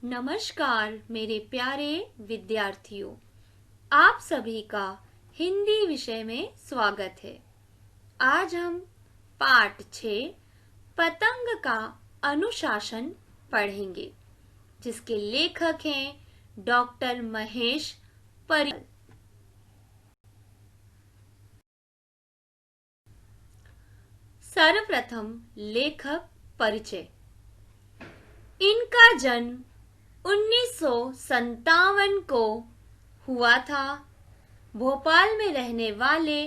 नमस्कार मेरे प्यारे विद्यार्थियों, आप सभी का हिंदी विषय में स्वागत है। आज हम पाठ 6 पतंग का अनुशासन पढ़ेंगे, जिसके लेखक हैं डॉक्टर महेश परिमल। सर्वप्रथम लेखक परिचय। इनका जन्म 1957 को हुआ था। भोपाल में रहने वाले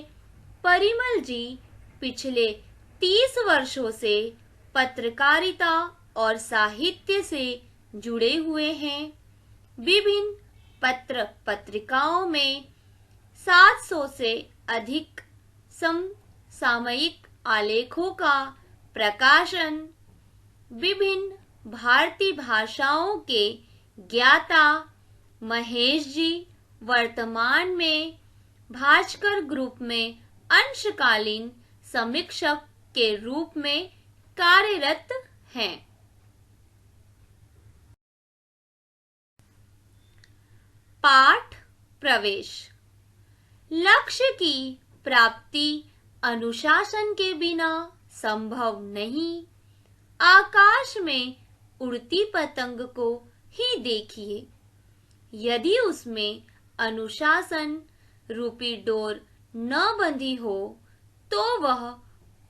परिमल जी पिछले 30 वर्षों से पत्रकारिता और साहित्य से जुड़े हुए हैं। विभिन्न पत्र पत्रिकाओं में 700 से अधिक समसामयिक आलेखों का प्रकाशन, विभिन्न भारतीय भाषाओं के ज्ञाता महेश जी वर्तमान में भास्कर ग्रुप में अंशकालीन समीक्षक के रूप में कार्यरत हैं। पाठ प्रवेश। लक्ष्य की प्राप्ति अनुशासन के बिना संभव नहीं। आकाश में उड़ती पतंग को ही देखिए, यदि उसमें अनुशासन रूपी डोर न बंधी हो तो वह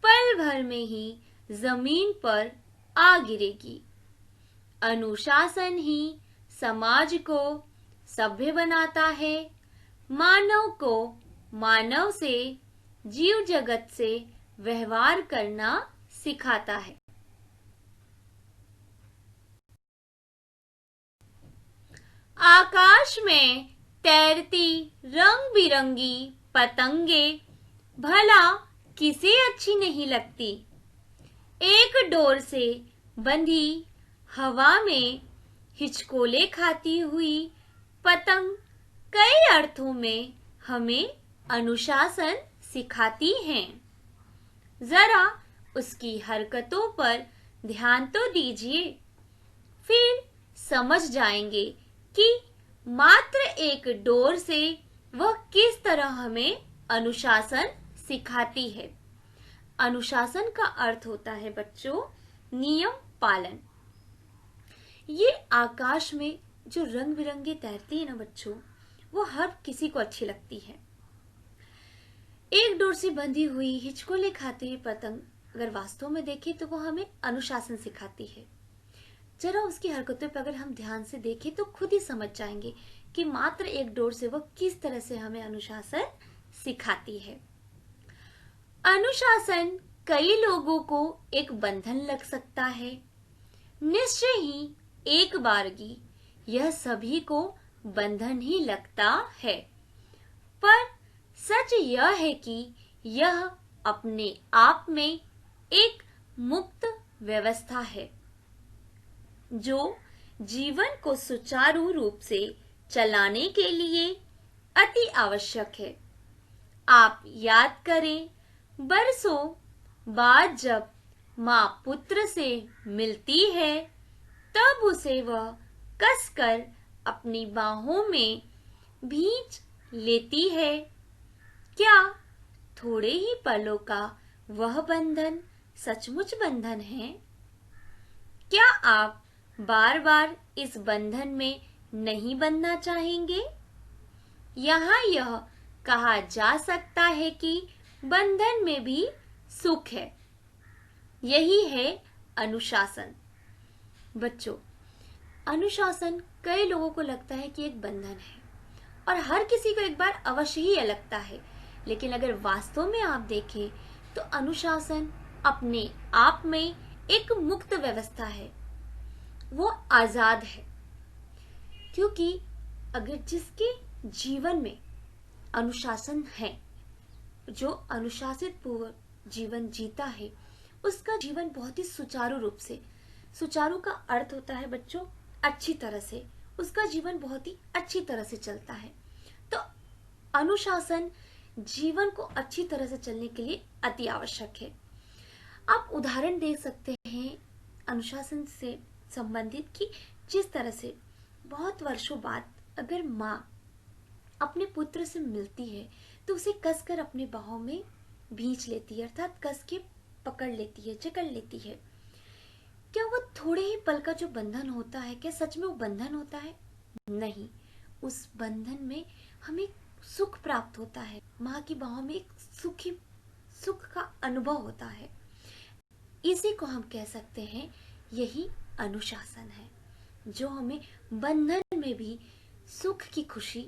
पल भर में ही जमीन पर आ गिरेगी। अनुशासन ही समाज को सभ्य बनाता है, मानव को मानव से, जीव जगत से व्यवहार करना सिखाता है। आकाश में तैरती रंग बिरंगी पतंगे भला किसे अच्छी नहीं लगती। एक डोर से बंधी हवा में हिचकोले खाती हुई पतंग कई अर्थों में हमें अनुशासन सिखाती हैं। जरा उसकी हरकतों पर ध्यान तो दीजिए, फिर समझ जाएंगे कि मात्र एक डोर से वह किस तरह हमें अनुशासन सिखाती है। अनुशासन का अर्थ होता है बच्चों नियम पालन। ये आकाश में जो रंग बिरंगे तैरती है ना बच्चों, वो हर किसी को अच्छी लगती है। एक डोर से बंधी हुई हिचकोले खाती हुई पतंग अगर वास्तव में देखें तो वो हमें अनुशासन सिखाती है। जरा उसकी हरकतों पर अगर हम ध्यान से देखें तो खुद ही समझ जाएंगे कि मात्र एक डोर से वह किस तरह से हमें अनुशासन सिखाती है। अनुशासन कई लोगों को एक बंधन लग सकता है। निश्चय ही एक बारगी यह सभी को बंधन ही लगता है, पर सच यह है कि यह अपने आप में एक मुक्त व्यवस्था है जो जीवन को सुचारू रूप से चलाने के लिए अति आवश्यक है। आप याद करें, बरसों बाद जब माँ पुत्र से मिलती है तब उसे वह कसकर अपनी बाहों में भींच लेती है। क्या थोड़े ही पलों का वह बंधन सचमुच बंधन है? क्या आप बार बार इस बंधन में नहीं बंधना चाहेंगे? यहाँ यह कहा जा सकता है कि बंधन में भी सुख है। यही है अनुशासन। बच्चों, अनुशासन कई लोगों को लगता है कि एक बंधन है और हर किसी को एक बार अवश्य ही यह लगता है, लेकिन अगर वास्तव में आप देखें तो अनुशासन अपने आप में एक मुक्त व्यवस्था है, वो आजाद है। क्योंकि अगर जिसके जीवन में अनुशासन है, जो अनुशासित पूर्वक जीवन जीता है, उसका जीवन बहुत ही सुचारू रूप से, सुचारू का अर्थ होता है बच्चों अच्छी तरह से, उसका जीवन बहुत ही अच्छी तरह से चलता है। तो अनुशासन जीवन को अच्छी तरह से चलने के लिए अति आवश्यक है। आप उदाहरण दे सकते हैं अनुशासन से संबंधित कि जिस तरह से बहुत वर्षों बाद अगर माँ अपने पुत्र से मिलती है तो उसे कसकर अपने बाहों में भींच लेती है, अर्थात कस के पकड़ लेती है, जकड़ लेती है। क्या वो थोड़े ही पल का जो बंधन होता है, क्या सच में वो बंधन होता है? नहीं, उस बंधन में हमें सुख प्राप्त होता है। माँ की बाहों में एक सुख का अनुभव होता है। इसी को हम कह सकते हैं, यही अनुशासन है जो हमें बंधन में भी सुख की खुशी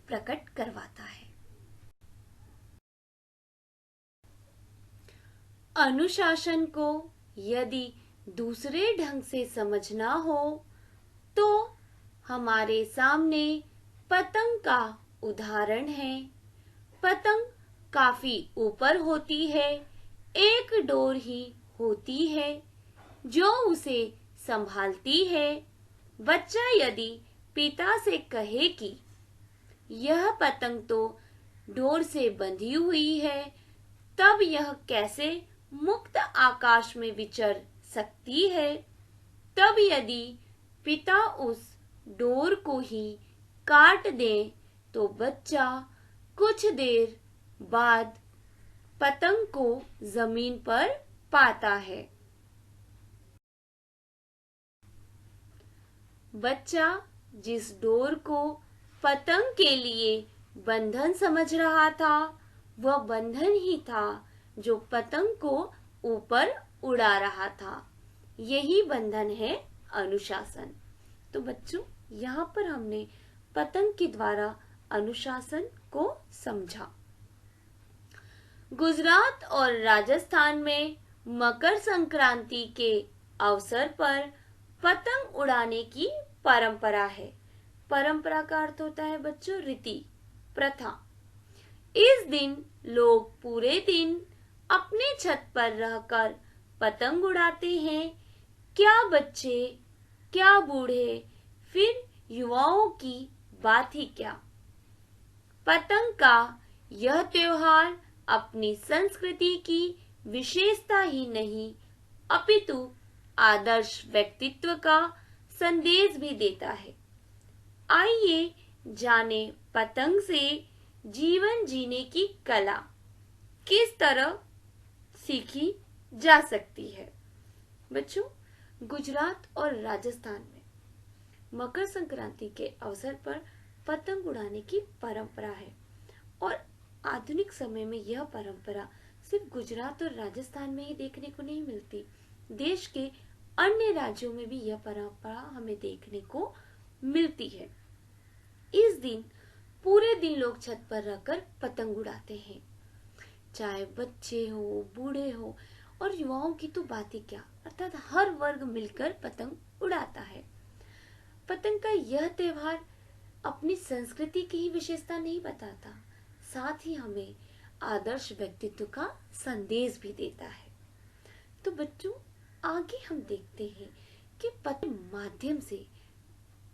प्रकट करवाता है। अनुशासन को यदि दूसरे ढंग से समझना हो तो हमारे सामने पतंग का उदाहरण है। पतंग काफी ऊपर होती है, एक डोर ही होती है जो उसे संभालती है। बच्चा यदि पिता से कहे कि यह पतंग तो डोर से बंधी हुई है, तब यह कैसे मुक्त आकाश में विचर सकती है? तब यदि पिता उस डोर को ही काट दे तो बच्चा कुछ देर बाद पतंग को जमीन पर पाता है। बच्चा जिस डोर को पतंग के लिए बंधन समझ रहा था, वह बंधन ही था जो पतंग को ऊपर उड़ा रहा था। यही बंधन है अनुशासन। तो बच्चों, यहाँ पर हमने पतंग के द्वारा अनुशासन को समझा। गुजरात और राजस्थान में मकर संक्रांति के अवसर पर पतंग उड़ाने की परंपरा है। परंपरा का अर्थ होता है बच्चों रीति, प्रथा। इस दिन लोग पूरे दिन अपने छत पर रहकर पतंग उड़ाते हैं। क्या बच्चे, क्या बूढ़े, फिर युवाओं की बात ही क्या। पतंग का यह त्योहार अपनी संस्कृति की विशेषता ही नहीं अपितु आदर्श व्यक्तित्व का संदेश भी देता है। आइए जाने पतंग से जीवन जीने की कला किस तरह सीखी जा सकती है। बच्चों, गुजरात और राजस्थान में मकर संक्रांति के अवसर पर पतंग उड़ाने की परंपरा है और आधुनिक समय में यह परंपरा सिर्फ गुजरात और राजस्थान में ही देखने को नहीं मिलती। देश के अन्य राज्यों में भी यह परंपरा हमें देखने को मिलती है। इस दिन पूरे दिन लोग छत पर रहकर पतंग उड़ाते हैं। चाहे बच्चे हो, बूढ़े हो और युवाओं की तो बात ही क्या, अर्थात हर वर्ग मिलकर पतंग उड़ाता है। पतंग का यह त्योहार अपनी संस्कृति की ही विशेषता नहीं बताता, साथ ही हमें आदर्श व्यक्तित्व का संदेश भी देता है। तो बच्चों, आगे हम देखते हैं कि पतंग माध्यम से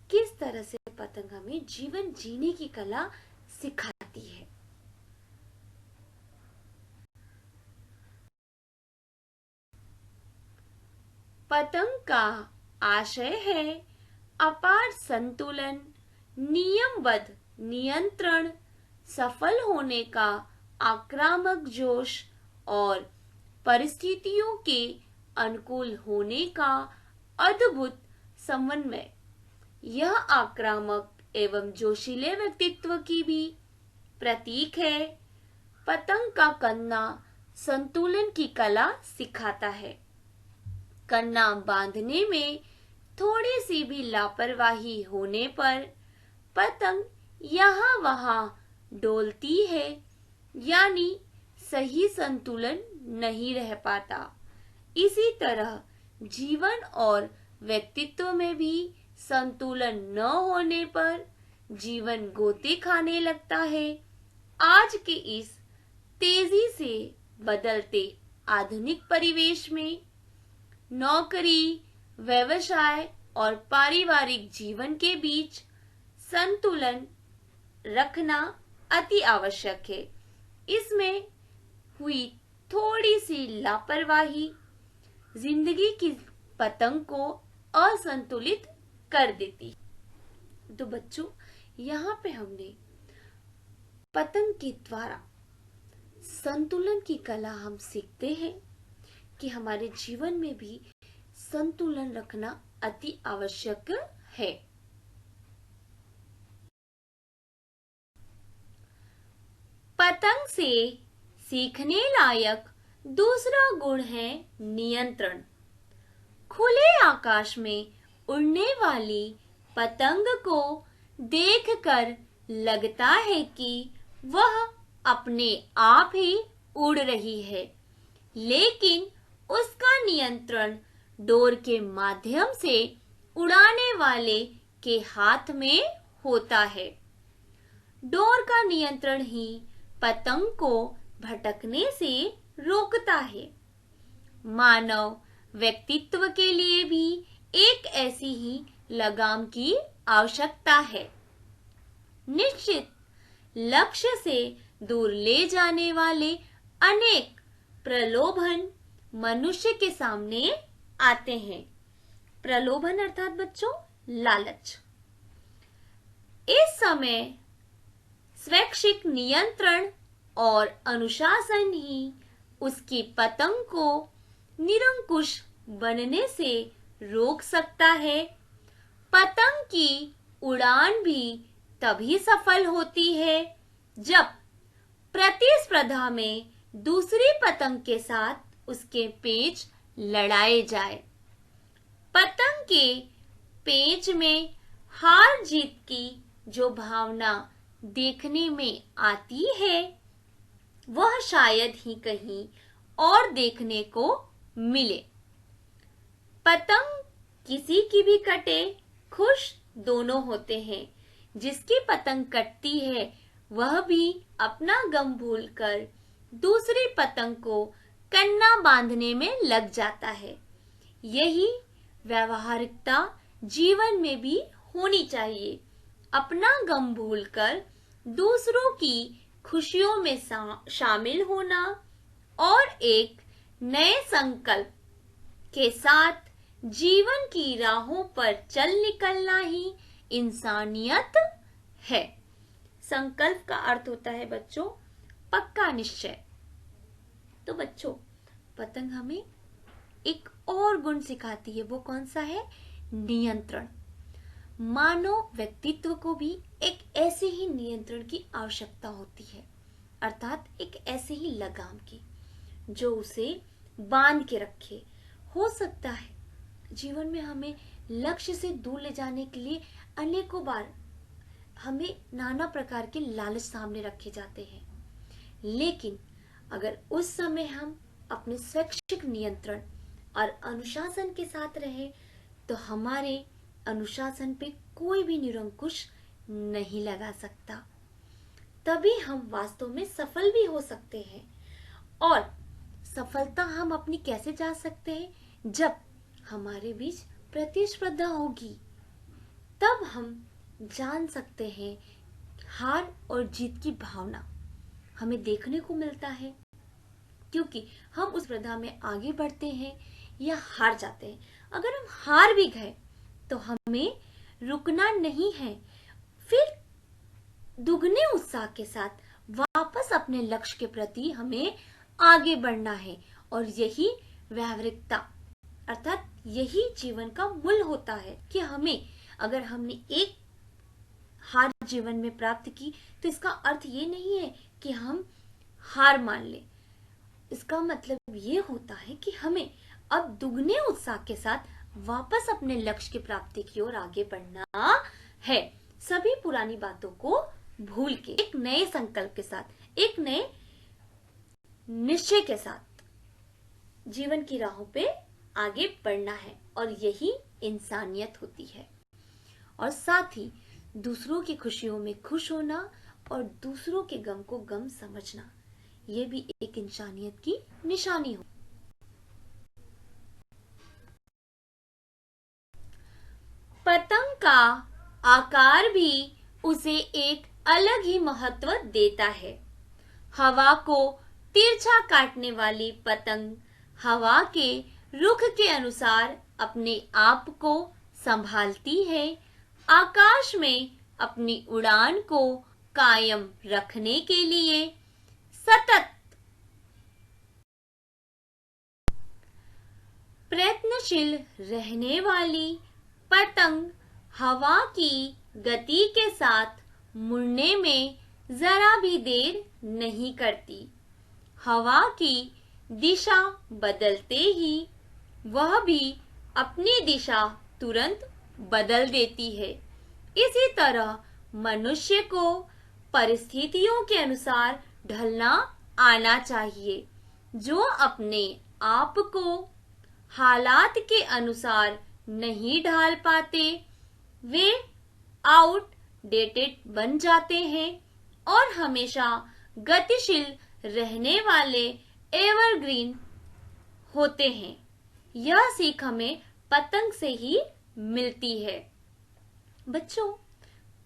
किस तरह से पतंग हमें जीवन जीने की कला सिखाती है। पतंग का आशय है अपार संतुलन, नियमबद्ध नियंत्रण, सफल होने का आक्रामक जोश और परिस्थितियों के अनुकूल होने का अद्भुत समन्वय। यह आक्रामक एवं जोशीले व्यक्तित्व की भी प्रतीक है। पतंग का कन्ना संतुलन की कला सिखाता है। कन्ना बांधने में थोड़ी सी भी लापरवाही होने पर पतंग यहाँ वहाँ डोलती है, यानी सही संतुलन नहीं रह पाता। इसी तरह जीवन और व्यक्तित्व में भी संतुलन न होने पर जीवन गोते खाने लगता है। आज के इस तेजी से बदलते आधुनिक परिवेश में नौकरी, व्यवसाय और पारिवारिक जीवन के बीच संतुलन रखना अति आवश्यक है। इसमें हुई थोड़ी सी लापरवाही जिंदगी की पतंग को असंतुलित कर देती। तो बच्चों, यहाँ पे हमने पतंग के द्वारा संतुलन की कला हम सीखते हैं कि हमारे जीवन में भी संतुलन रखना अति आवश्यक है। पतंग से सीखने लायक दूसरा गुण है नियंत्रण। खुले आकाश में उड़ने वाली पतंग को देखकर लगता है कि वह अपने आप ही उड़ रही है, लेकिन उसका नियंत्रण डोर के माध्यम से उड़ाने वाले के हाथ में होता है। डोर का नियंत्रण ही पतंग को भटकने से रोकता है। मानव व्यक्तित्व के लिए भी एक ऐसी ही लगाम की आवश्यकता है। निश्चित लक्ष्य से दूर ले जाने वाले अनेक प्रलोभन मनुष्य के सामने आते हैं। प्रलोभन अर्थात बच्चों लालच। इस समय स्वैच्छिक नियंत्रण और अनुशासन ही उसकी पतंग को निरंकुश बनने से रोक सकता है। पतंग की उड़ान भी तभी सफल होती है जब प्रतिस्पर्धा में दूसरी पतंग के साथ उसके पेंच लड़ाए जाए। पतंग के पेंच में हार जीत की जो भावना देखने में आती है, वह शायद ही कहीं और देखने को मिले। पतंग किसी की भी कटे, खुश दोनों होते हैं। जिसकी पतंग कटती है वह भी अपना गम भूलकर दूसरी पतंग को कन्ना बांधने में लग जाता है। यही व्यावहारिकता जीवन में भी होनी चाहिए। अपना गम भूलकर दूसरों की खुशियों में शामिल होना और एक नए संकल्प के साथ जीवन की राहों पर चल निकलना ही इंसानियत है। संकल्प का अर्थ होता है बच्चों पक्का निश्चय। तो बच्चों, पतंग हमें एक और गुण सिखाती है। वो कौन सा है? नियंत्रण। मानव व्यक्तित्व को भी एक ऐसे ही नियंत्रण की आवश्यकता होती है, अर्थात एक ऐसे ही लगाम की जो उसे बांध के रखे। हो सकता है जीवन में हमें लक्ष्य से दूर ले जाने के लिए अनेकों बार हमें नाना प्रकार के लालच सामने रखे जाते हैं, लेकिन अगर उस समय हम अपने स्वैच्छिक नियंत्रण और अनुशासन के साथ रहे तो हमारे अनुशासन पे कोई भी निरंकुश नहीं लगा सकता। तभी हम वास्तव में सफल भी हो सकते हैं। और सफलता हम अपनी कैसे जा सकते हैं? जब हमारे बीच प्रतिस्पर्धा होगी, तब हम जान सकते हैं हार और जीत की भावना हमें देखने को मिलता है, क्योंकि हम उस स्पर्धा में आगे बढ़ते हैं या हार जाते हैं। अगर हम हार भी गए तो हमें रुकना नहीं है, फिर दुगने उत्साह के साथ वापस अपने लक्ष्य के प्रति हमें आगे बढ़ना है। और यही व्यावहारिकता अर्थात यही जीवन का मूल होता है कि हमें, अगर हमने एक हार जीवन में प्राप्त की तो इसका अर्थ ये नहीं है कि हम हार मान लें। इसका मतलब ये होता है कि हमें अब दुगने उत्साह के साथ वापस अपने लक्ष्य की प्राप्ति की ओर आगे बढ़ना है। सभी पुरानी बातों को भूल के एक नए संकल्प के साथ, एक नए निश्चय के साथ जीवन की राहों पे आगे बढ़ना है। और यही इंसानियत होती है। और साथ ही दूसरों की खुशियों में खुश होना और दूसरों के गम को गम समझना, ये भी एक इंसानियत की निशानी हो। पतंग का आकार भी उसे एक अलग ही महत्व देता है। हवा को तिरछा काटने वाली पतंग हवा के रुख के अनुसार अपने आप को संभालती है, आकाश में अपनी उड़ान को कायम रखने के लिए सतत प्रयत्नशील रहने वाली पतंग हवा की गति के साथ मुड़ने में जरा भी देर नहीं करती। हवा की दिशा बदलते ही वह भी अपनी दिशा तुरंत बदल देती है। इसी तरह मनुष्य को परिस्थितियों के अनुसार ढलना आना चाहिए। जो अपने आप को हालात के अनुसार नहीं ढाल पाते, वे आउटडेटेड बन जाते हैं और हमेशा गतिशील रहने वाले एवरग्रीन होते हैं। यह सीख हमें पतंग से ही मिलती है। बच्चों,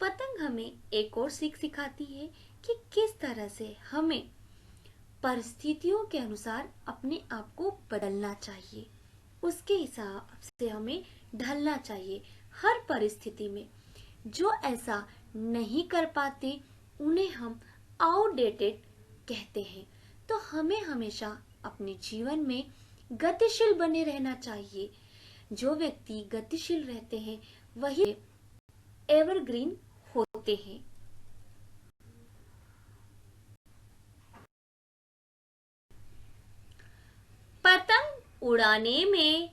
पतंग हमें एक और सीख सिखाती है कि किस तरह से हमें परिस्थितियों के अनुसार अपने आप को बदलना चाहिए, उसके हिसाब से हमें ढलना चाहिए हर परिस्थिति में। जो ऐसा नहीं कर पाते उन्हें हम आउटडेटेड कहते हैं। तो हमें हमेशा अपने जीवन में गतिशील बने रहना चाहिए। जो व्यक्ति गतिशील रहते हैं वही एवरग्रीन होते हैं। पतंग उड़ाने में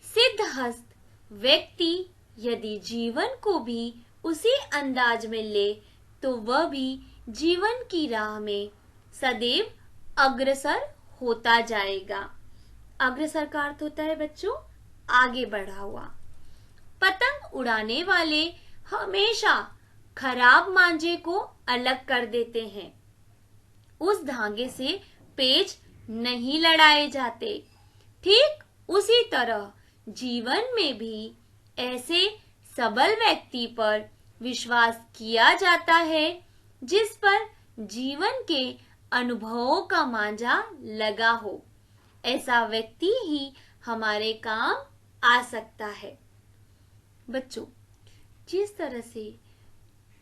सिद्धहस्त व्यक्ति यदि जीवन को भी उसी अंदाज में ले तो वह भी जीवन की राह में सदैव अग्रसर होता जाएगा। अग्रसर का अर्थ होता है बच्चों आगे बढ़ा हुआ। पतंग उड़ाने वाले हमेशा खराब मांझे को अलग कर देते हैं। उस धागे से पेच नहीं लड़ाए जाते। ठीक उसी तरह जीवन में भी ऐसे सबल व्यक्ति पर विश्वास किया जाता है जिस पर जीवन के अनुभवों का मांझा लगा हो। ऐसा व्यक्ति ही हमारे काम आ सकता है। बच्चों, जिस तरह से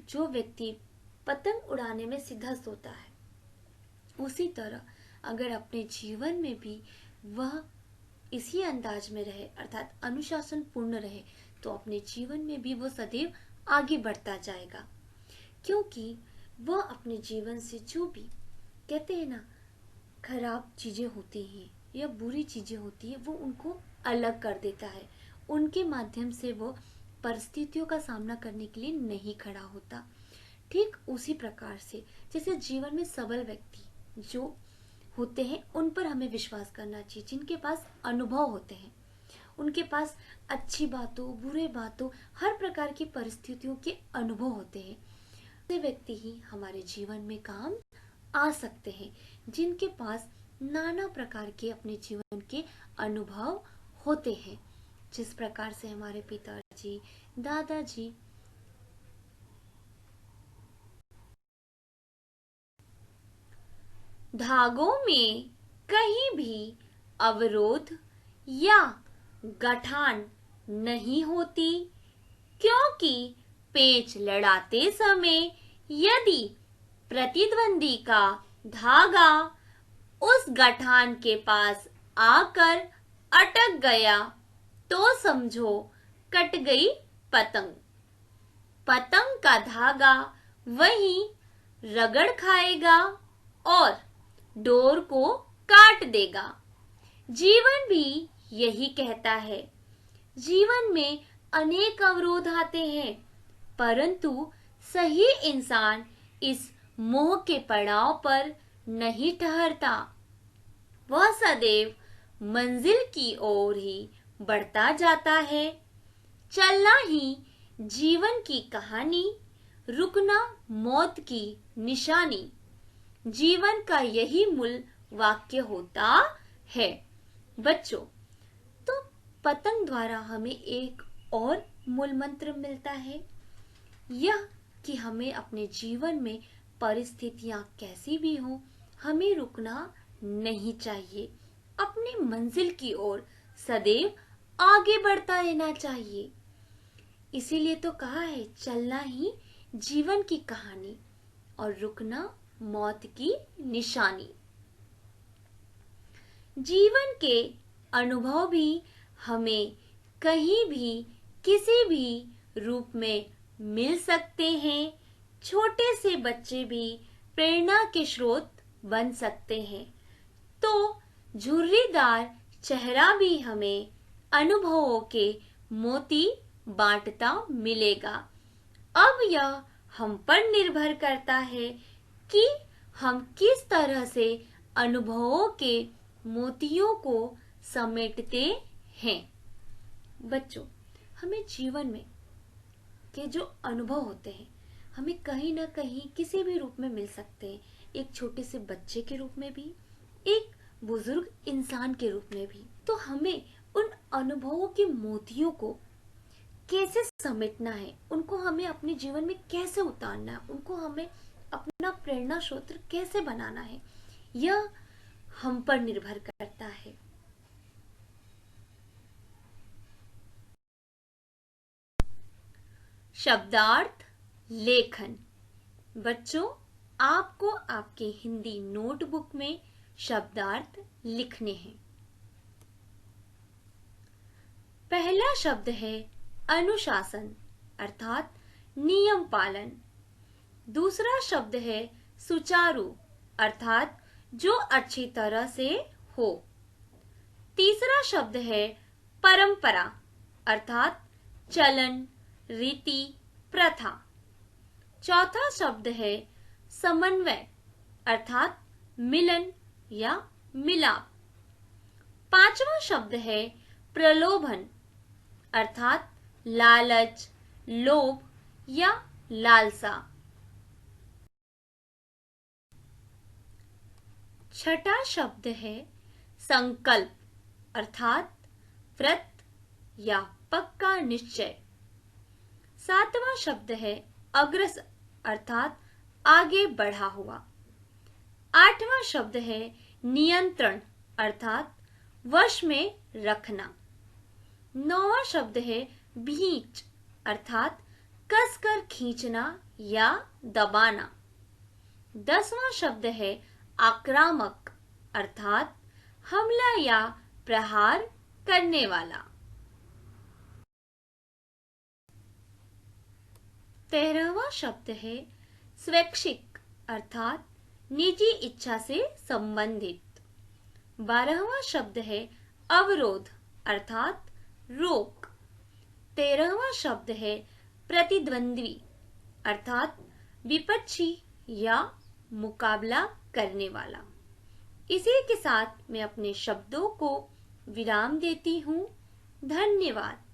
जो व्यक्ति पतंग उड़ाने में सिद्धहस्त होता है, उसी तरह अगर अपने जीवन में भी वह इसी अंदाज में रहे अर्थात अनुशासन पूर्ण रहे तो अपने जीवन में भी वो सदैव आगे बढ़ता जाएगा। क्योंकि वह अपने जीवन से जो भी कहते हैं ना खराब चीजें होती हैं या बुरी चीजें होती है वो उनको अलग कर देता है। उनके माध्यम से वो परिस्थितियों का सामना करने के लिए नहीं खड़ा होता। ठीक उसी प्रकार से जैसे जीवन में सबल व्यक्ति जो होते हैं उन पर हमें विश्वास करना चाहिए, जिनके पास अनुभव होते हैं, उनके पास अच्छी बातों बुरे बातों हर प्रकार की परिस्थितियों के अनुभव होते हैं। ऐसे व्यक्ति ही हमारे जीवन में काम आ सकते हैं, जिनके पास नाना प्रकार के अपने जीवन के अनुभव होते हैं। जिस प्रकार से हमारे पिताजी दादाजी धागों में कहीं भी अवरोध या गठान नहीं होती, क्योंकि पेच लड़ाते समय यदि प्रतिद्वंदी का धागा उस गठान के पास आकर अटक गया तो समझो कट गई पतंग। पतंग का धागा वहीं रगड़ खाएगा और डोर को काट देगा। जीवन भी यही कहता है। जीवन में अनेक अवरोध आते हैं, परंतु सही इंसान इस मोह के पड़ाव पर नहीं ठहरता। वह सदैव मंजिल की ओर ही बढ़ता जाता है। चलना ही जीवन की कहानी, रुकना मौत की निशानी। जीवन का यही मूल वाक्य होता है। बच्चों, तो पतंग द्वारा हमें एक और मूल मंत्र मिलता है, यह कि हमें अपने जीवन में परिस्थितियां कैसी भी हों, हमें रुकना नहीं चाहिए। अपनी मंजिल की ओर सदैव आगे बढ़ता रहना चाहिए। इसीलिए तो कहा है चलना ही जीवन की कहानी और रुकना मौत की निशानी। जीवन के अनुभव भी हमें कहीं भी किसी भी रूप में मिल सकते हैं। छोटे से बच्चे भी प्रेरणा के स्रोत बन सकते हैं। तो झुर्रीदार चेहरा भी हमें अनुभवों के मोती बांटता मिलेगा। अब यह हम पर निर्भर करता है कि हम किस तरह से अनुभवों के मोतियों को समेटते हैं। बच्चों, हमें जीवन में के जो अनुभव होते हैं हमें कहीं ना कहीं किसी भी रूप में मिल सकते हैं। एक छोटे से बच्चे के रूप में भी, एक बुजुर्ग इंसान के रूप में भी। तो हमें उन अनुभवों के मोतियों को कैसे समेटना है, उनको हमें अपने जीवन में कैसे उतारना है, उनको हमें अपना प्रेरणा स्रोत कैसे बनाना है, यह हम पर निर्भर करता है। शब्दार्थ लेखन। बच्चों, आपको आपके हिंदी नोटबुक में शब्दार्थ लिखने हैं। पहला शब्द है अनुशासन अर्थात नियम पालन। दूसरा शब्द है सुचारू अर्थात जो अच्छी तरह से हो। तीसरा शब्द है परंपरा अर्थात चलन, रीति, प्रथा। चौथा शब्द है समन्वय अर्थात मिलन या मिलाप। पांचवा शब्द है प्रलोभन अर्थात लालच, लोभ या लालसा। छठा शब्द है संकल्प अर्थात व्रत या पक्का निश्चय। सातवां शब्द है अग्रसर अर्थात आगे बढ़ा हुआ। आठवां शब्द है नियंत्रण अर्थात वश में रखना। नौवां शब्द है भींच अर्थात कसकर खींचना या दबाना। 10वां शब्द है आक्रामक अर्थात हमला या प्रहार करने वाला। 13वां शब्द है स्वैच्छिक अर्थात निजी इच्छा से संबंधित। 12वां शब्द है अवरोध अर्थात रोक। 13वां शब्द है प्रतिद्वंद्वी अर्थात विपक्षी या मुकाबला करने वाला। इसी के साथ मैं अपने शब्दों को विराम देती हूँ। धन्यवाद।